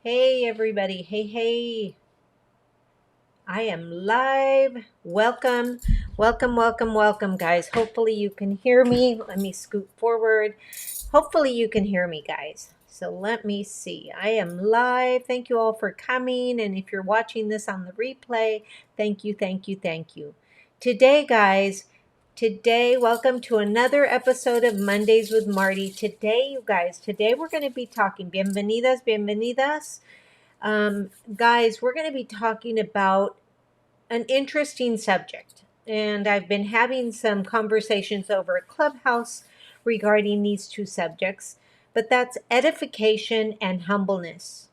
Hey everybody, hey. I am live. Welcome, guys. Hopefully you can hear me. Let me scoot forward. Hopefully you can hear me, guys. So let me see. I am live. Thank you all for coming. And if you're watching this on the replay, thank you. Today, guys, welcome to another episode of Mondays with Marty. Today, you guys, we're going to be talking Bienvenidas. Guys, we're going to be talking about an interesting subject. And I've been having some conversations over at Clubhouse regarding these two subjects, but that's edification and humbleness.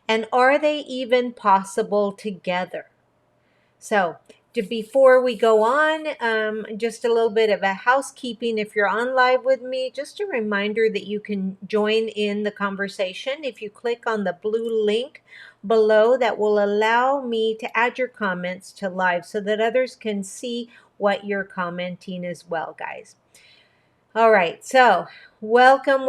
And are they even possible together? So, before we go on, just a little bit of a housekeeping. If you're on live with me, just a reminder that you can join in the conversation. If you click on the blue link below, that will allow me to add your comments to live so that others can see what you're commenting as well, guys. All right, so welcome.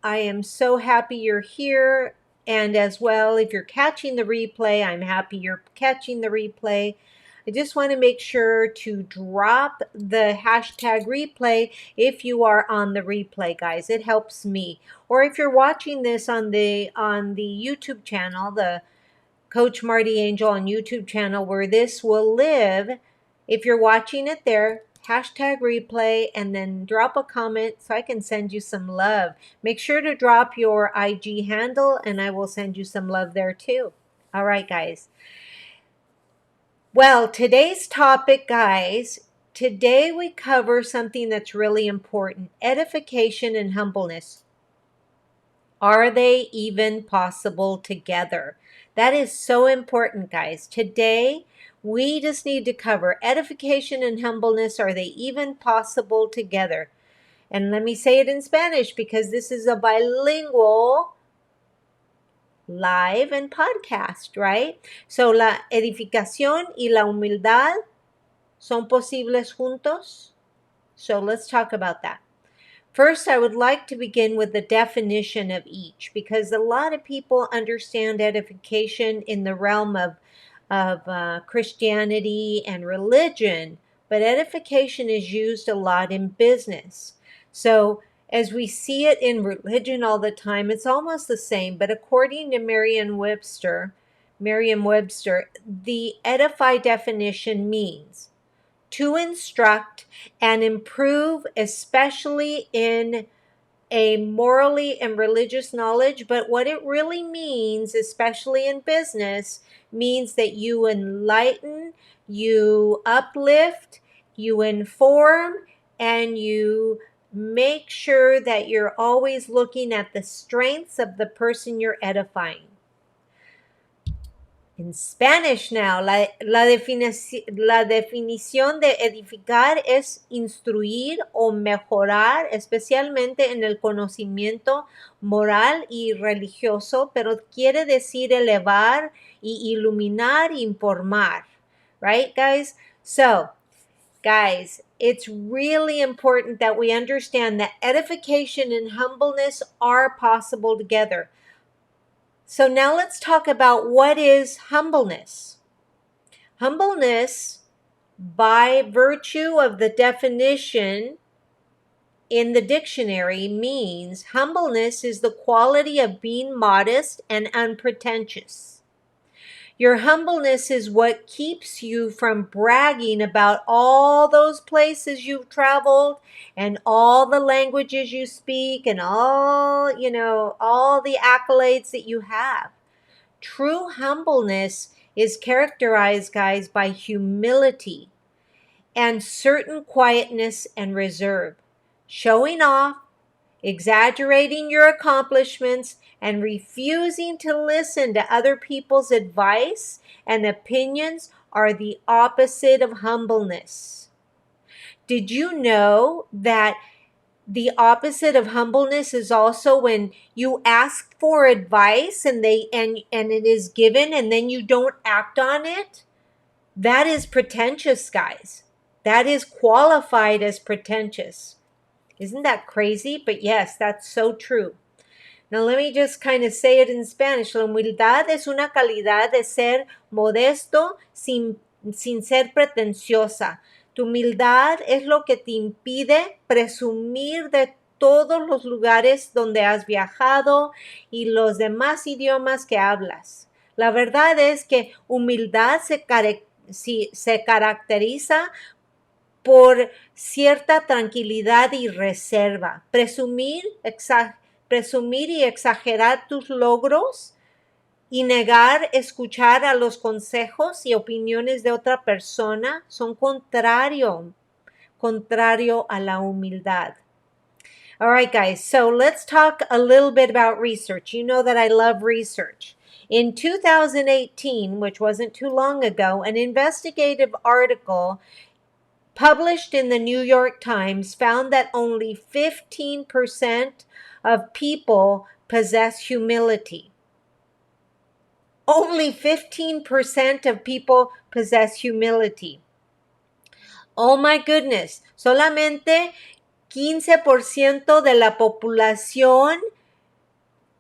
I am so happy you're here. And as well, if you're catching the replay, I'm happy you're catching the replay. I just want to make sure to drop the hashtag replay if you are on the replay, guys. It helps me. Or if you're watching this on the YouTube channel, the Coach Marty Angel on YouTube channel where this will live, if you're watching it there, hashtag replay and then drop a comment so I can send you some love. Make sure to drop your IG handle and I will send you some love there too. All right, guys. Well, today's topic, guys, today we cover something that's really important: edification and humbleness. Are they even possible together? That is so important, guys. Today, we just need to cover edification and humbleness. Are they even possible together? And let me say it in Spanish because this is a bilingual live and podcast, right? So, la edificación y la humildad son posibles juntos. So, let's talk about that. First, I would like to begin with the definition of each, because a lot of people understand edification in the realm of Christianity and religion, but edification is used a lot in business. So as we see it in religion all the time, it's almost the same, but according to Merriam-Webster, the edify definition means to instruct and improve, especially in a morally and religious knowledge. But what it really means, especially in business, means that you enlighten, you uplift, you inform, and you make sure that you're always looking at the strengths of the person you're edifying. En Spanish now, la definición de edificar es instruir o mejorar, especialmente en el conocimiento moral y religioso, pero quiere decir elevar y iluminar, informar. Right, guys? So, guys, it's really important that we understand that edification and humbleness are possible together. So now let's talk about what is humbleness. Humbleness, by virtue of the definition in the dictionary, means humbleness is the quality of being modest and unpretentious. Your humbleness is what keeps you from bragging about all those places you've traveled and all the languages you speak and all the accolades that you have. True humbleness is characterized, guys, by humility and certain quietness and reserve. Showing off, exaggerating your accomplishments, and refusing to listen to other people's advice and opinions are the opposite of humbleness. Did you know that the opposite of humbleness is also when you ask for advice and it is given and then you don't act on it? That is pretentious, guys. That is qualified as pretentious. Isn't that crazy? But yes, that's so true. Now let me just kind of say it in Spanish. La humildad es una calidad de ser modesto sin ser pretenciosa. Tu humildad es lo que te impide presumir de todos los lugares donde has viajado y los demás idiomas que hablas. La verdad es que humildad se caracteriza por cierta tranquilidad y reserva. Presumir y exagerar tus logros y negar escuchar a los consejos y opiniones de otra persona son contrario a la humildad. All right, guys, so let's talk a little bit about research. You know that I love research. In 2018, which wasn't too long ago, an investigative article published in the New York Times found that only 15% of people possess humility. Only 15% of people possess humility. Oh my goodness, solamente 15% de la población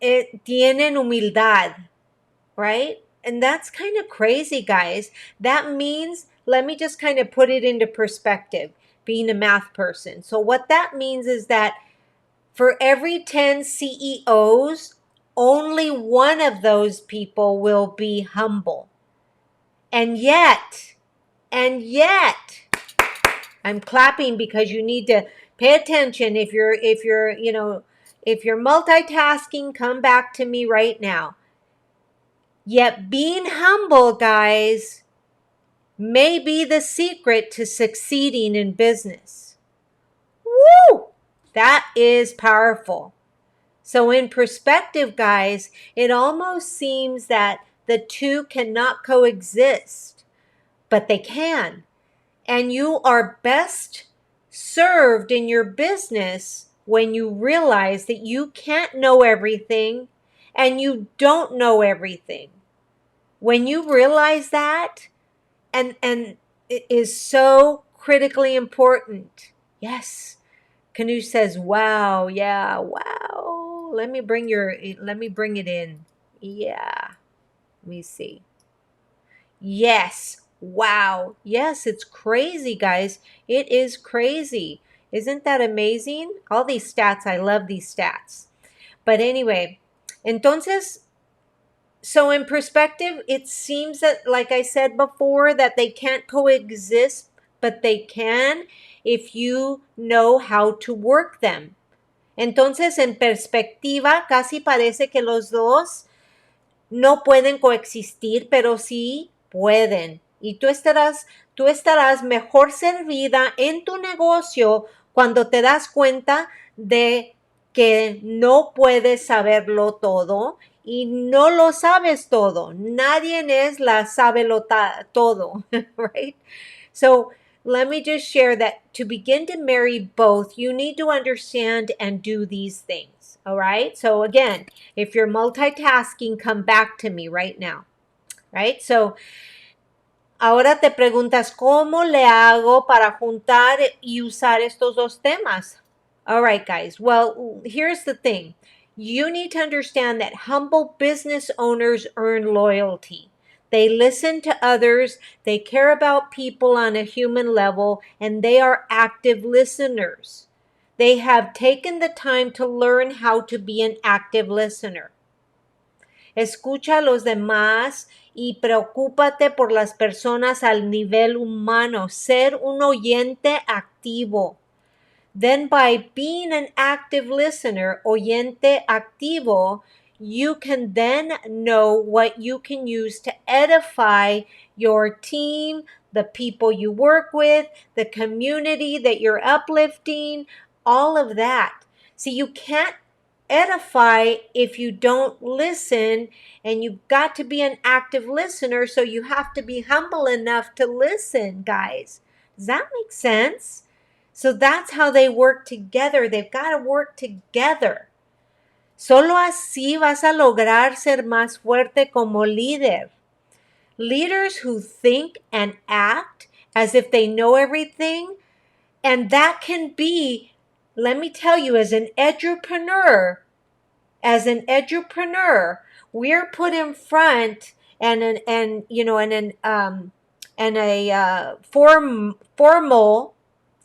tienen humildad, right? And that's kind of crazy, guys. That means, let me just kind of put it into perspective, being a math person. So what that means is that for every 10 CEOs, only one of those people will be humble. And yet, I'm clapping because you need to pay attention. If you're multitasking, come back to me right now. Yet being humble, guys, may be the secret to succeeding in business. Woo! That is powerful. So in perspective, guys, it almost seems that the two cannot coexist, but they can. And you are best served in your business when you realize that you can't know everything and you don't know everything. When you realize that, and it is so critically important. Yes. Canoe says, wow, yeah, wow. Let me bring it in. Yeah. Let me see. Yes. Wow. Yes, it's crazy, guys. It is crazy. Isn't that amazing? All these stats, I love these stats. But anyway, entonces, so in perspective, it seems that, like I said before, that they can't coexist, but they can if you know how to work them. Entonces, en perspectiva, casi parece que los dos no pueden coexistir, pero sí pueden. Y tú estarás mejor servida en tu negocio cuando te das cuenta de que no puedes saberlo todo y no lo sabes todo. Nadie es la sábelo todo, right? So let me just share that to begin to marry both, you need to understand and do these things. All right. So again, if you're multitasking, come back to me right now. Right. So ahora te preguntas, ¿cómo le hago para juntar y usar estos dos temas? All right, guys. Well, here's the thing. You need to understand that humble business owners earn loyalty. They listen to others, they care about people on a human level, and they are active listeners. They have taken the time to learn how to be an active listener. Escucha a los demás y preocúpate por las personas al nivel humano. Ser un oyente activo. Then by being an active listener, oyente activo, you can then know what you can use to edify your team, the people you work with, the community that you're uplifting, all of that. See, you can't edify if you don't listen, and you've got to be an active listener, so you have to be humble enough to listen, guys. Does that make sense? So that's how they work together. They've got to work together. Solo así vas a lograr ser más fuerte como líder. Leaders who think and act as if they know everything, and that can be, let me tell you, as an entrepreneur, as an edupreneur, we're put in front and a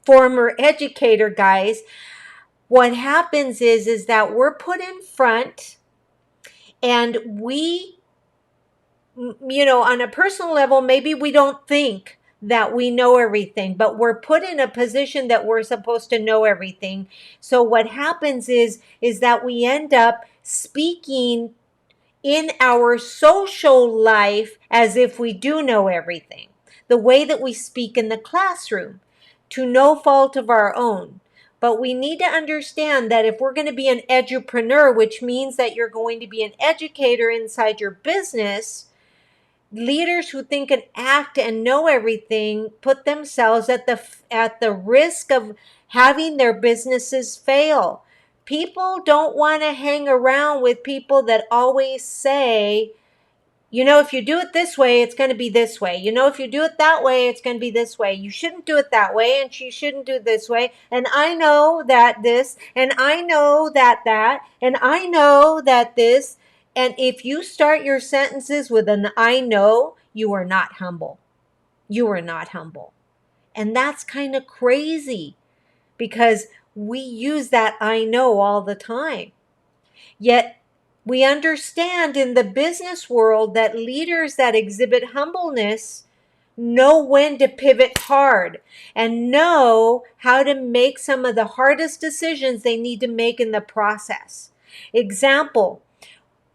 former educator, guys. What happens is that we're put in front, and we, on a personal level, maybe we don't think that we know everything, but we're put in a position that we're supposed to know everything. So what happens is that we end up speaking in our social life as if we do know everything. The way that we speak in the classroom, to no fault of our own. But we need to understand that if we're going to be an edupreneur, which means that you're going to be an educator inside your business, leaders who think and act and know everything put themselves at the risk of having their businesses fail. People don't want to hang around with people that always say, if you do it this way, it's going to be this way. If you do it that way, it's going to be this way. You shouldn't do it that way, and you shouldn't do it this way. And I know that this, and I know that, and I know that this. And if you start your sentences with an I know, you are not humble. You are not humble. And that's kind of crazy, because we use that I know all the time. Yet we understand in the business world that leaders that exhibit humbleness know when to pivot hard and know how to make some of the hardest decisions they need to make in the process. Example,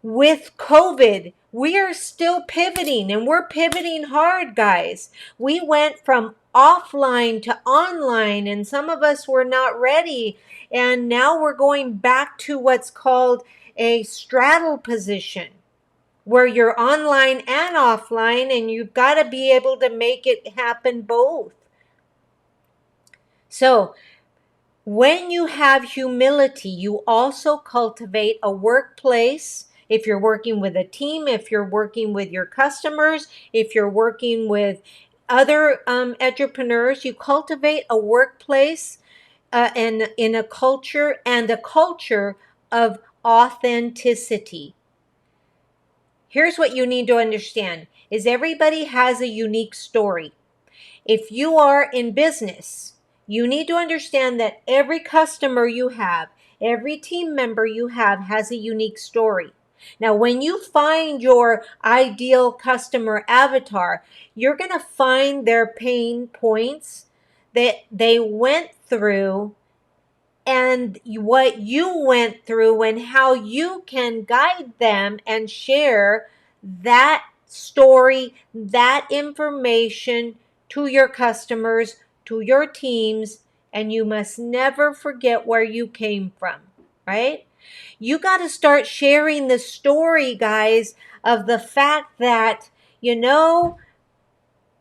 with COVID, we are still pivoting, and we're pivoting hard, guys. We went from offline to online, and some of us were not ready. And now we're going back to what's called a straddle position, where you're online and offline, and you've got to be able to make it happen both. So when you have humility, you also cultivate a workplace. If you're working with a team, if you're working with your customers, if you're working with other entrepreneurs, you cultivate a workplace and in a culture, and a culture of authenticity. Here's what you need to understand is everybody has a unique story. If you are in business, you need to understand that every customer you have, every team member you have has a unique story. Now, when you find your ideal customer avatar, you're going to find their pain points that they went through and what you went through and how you can guide them and share that story, that information to your customers, to your teams, and you must never forget where you came from, right? You got to start sharing the story, guys, of the fact that,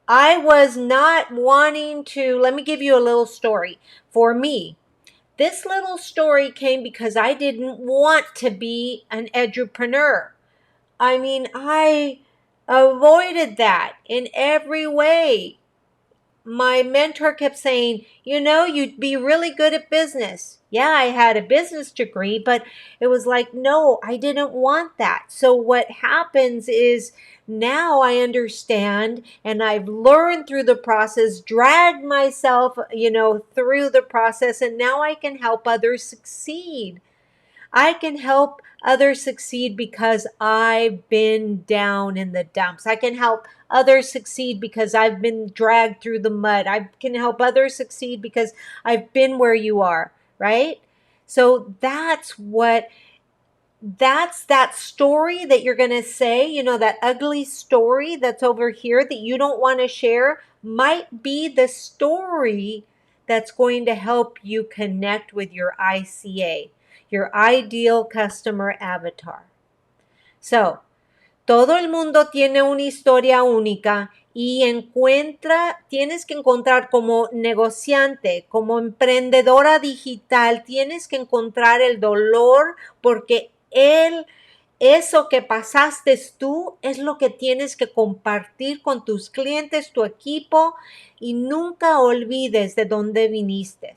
I was not wanting to. Let me give you a little story. For me, this little story came because I didn't want to be an edupreneur. I mean, I avoided that in every way. My mentor kept saying, you'd be really good at business. Yeah, I had a business degree, but it was like, no, I didn't want that. So what happens is now I understand, and I've learned through the process, dragged myself, through the process, and now I can help others succeed. I can help others succeed because I've been down in the dumps. I can help others succeed because I've been dragged through the mud. I can help others succeed because I've been where you are, right? So that's that story that you're going to say, that ugly story that's over here that you don't want to share might be the story that's going to help you connect with your ICA, your ideal customer avatar. So, todo el mundo tiene una historia única y tienes que encontrar como negociante, como emprendedora digital, tienes que encontrar el dolor porque eso que pasaste tú es lo que tienes que compartir con tus clientes, tu equipo, y nunca olvides de dónde viniste.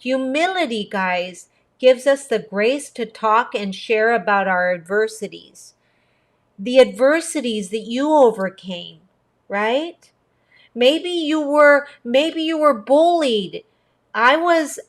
Humility, guys, gives us the grace to talk and share about our adversities, the adversities that you overcame, right? Maybe you were bullied. I was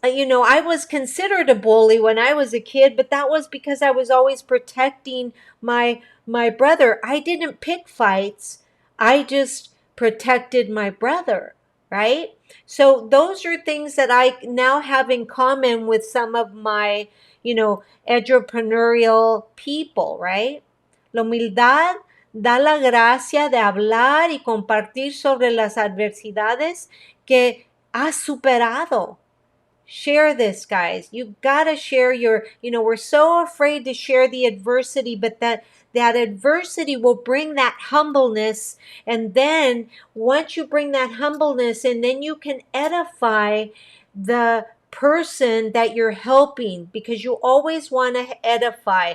considered a bully when I was a kid, but that was because I was always protecting my brother. I didn't pick fights. I just protected my brother, right? So those are things that I now have in common with some of my, entrepreneurial people, right? La humildad da la gracia de hablar y compartir sobre las adversidades que has superado. Share this, guys. You gotta share we're so afraid to share the adversity, but that adversity will bring that humbleness. And then once you bring that humbleness, and then you can edify the person that you're helping, because you always want to edify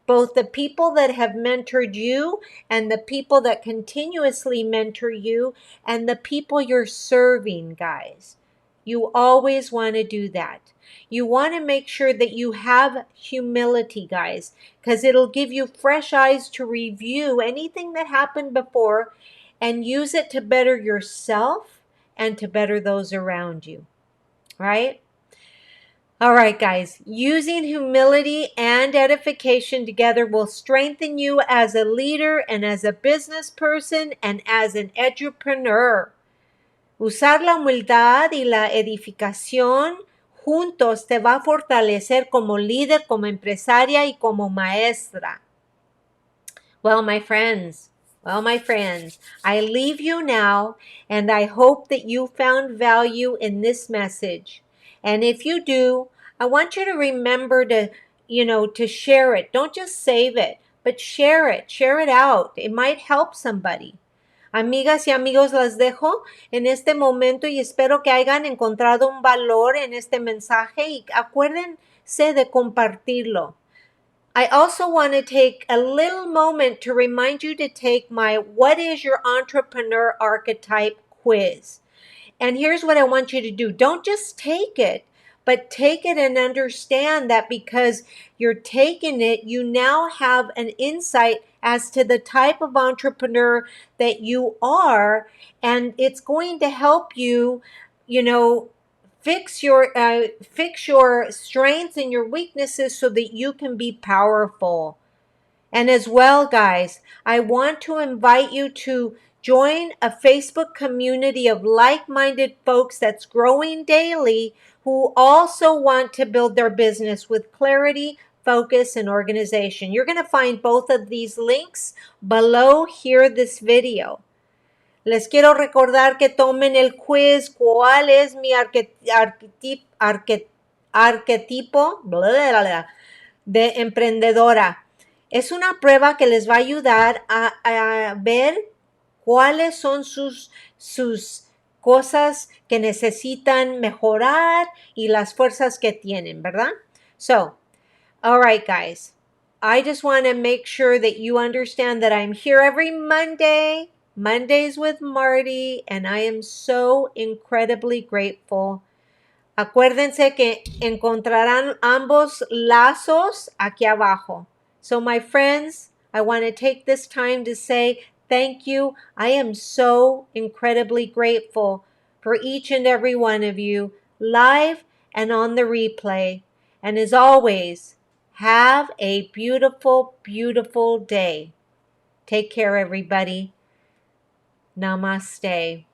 both the people that have mentored you and the people that continuously mentor you and the people you're serving, guys. You always want to do that. You want to make sure that you have humility, guys, because it'll give you fresh eyes to review anything that happened before and use it to better yourself and to better those around you, right? All right, guys, using humility and edification together will strengthen you as a leader and as a business person and as an entrepreneur. Usar la humildad y la edificación juntos te va a fortalecer como líder, como empresaria y como maestra. Well, my friends, I leave you now, and I hope that you found value in this message. And if you do, I want you to remember to share it. Don't just save it, but share it out. It might help somebody. Amigas y amigos, las dejo en este momento y espero que hayan encontrado un valor en este mensaje y acuérdense de compartirlo. I also want to take a little moment to remind you to take my What is Your Entrepreneur Archetype quiz. And here's what I want you to do. Don't just take it, but take it and understand that because you're taking it, you now have an insight as to the type of entrepreneur that you are, and it's going to help you, fix your strengths and your weaknesses so that you can be powerful. And as well, guys, I want to invite you to join a Facebook community of like-minded folks that's growing daily who also want to build their business with clarity, focus, and organization. You're going to find both of these links below here this video. Les quiero recordar que tomen el quiz. ¿Cuál es mi arquetipo de emprendedora? Es una prueba que les va a ayudar a ver cuáles son sus cosas que necesitan mejorar y las fuerzas que tienen, ¿verdad? So, all right, guys. I just want to make sure that you understand that I'm here every Monday, Mondays with Marti, and I am so incredibly grateful. Acuérdense que encontrarán ambos lazos aquí abajo. So my friends, I want to take this time to say thank you. I am so incredibly grateful for each and every one of you, live and on the replay. And as always, have a beautiful, beautiful day. Take care, everybody. Namaste.